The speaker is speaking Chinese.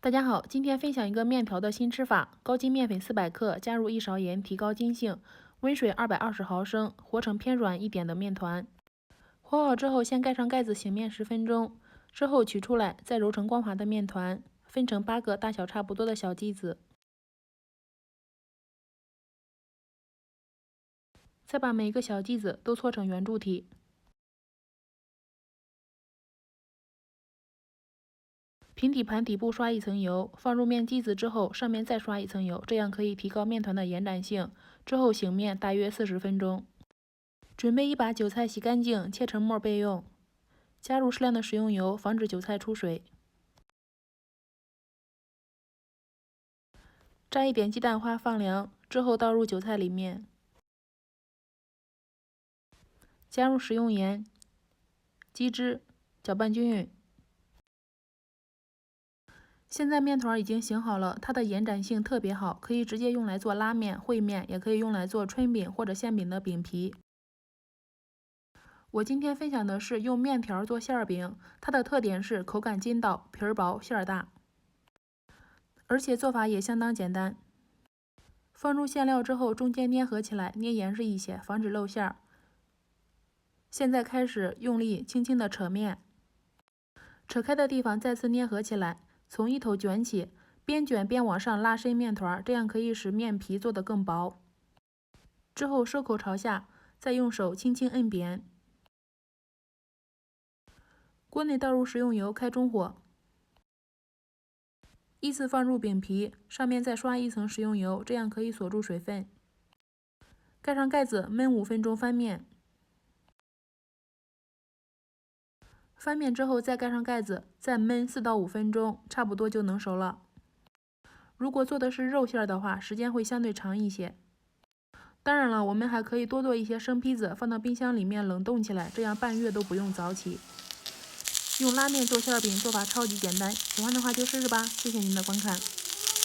大家好，今天分享一个面条的新吃法：高筋面粉400克，加入1勺盐，提高筋性；温水220毫升，和成偏软一点的面团。和好之后，先盖上盖子醒面10分钟，之后取出来，再揉成光滑的面团，分成8个大小差不多的小剂子。再把每个小剂子都搓成圆柱体。平底盘底部刷一层油，放入面剂子之后，上面再刷一层油，这样可以提高面团的延展性。之后醒面大约40分钟。准备一把韭菜，洗干净，切成末备用。加入适量的食用油，防止韭菜出水。炸一点鸡蛋花放凉，之后倒入韭菜里面。加入食用盐、鸡汁，搅拌均匀。现在面团已经醒好了，它的延展性特别好，可以直接用来做拉面、烩面，也可以用来做春饼或者馅饼的饼皮。我今天分享的是用面条做馅饼，它的特点是口感筋道、皮儿薄、馅儿大，而且做法也相当简单。放入馅料之后，中间捏合起来，捏严实一些，防止露馅儿。现在开始用力轻轻的扯面，扯开的地方再次捏合起来，从一头卷起，边卷边往上拉伸面团，这样可以使面皮做得更薄。之后收口朝下，再用手轻轻摁扁。锅内倒入食用油，开中火，依次放入饼皮，上面再刷一层食用油，这样可以锁住水分。盖上盖子焖5分钟，翻面。翻面之后再盖上盖子，再焖4到5分钟，差不多就能熟了。如果做的是肉馅的话，时间会相对长一些。当然了，我们还可以多做一些生坯子，放到冰箱里面冷冻起来，这样半月都不用早起。用拉面做馅饼，做法超级简单，喜欢的话就试试吧。谢谢您的观看。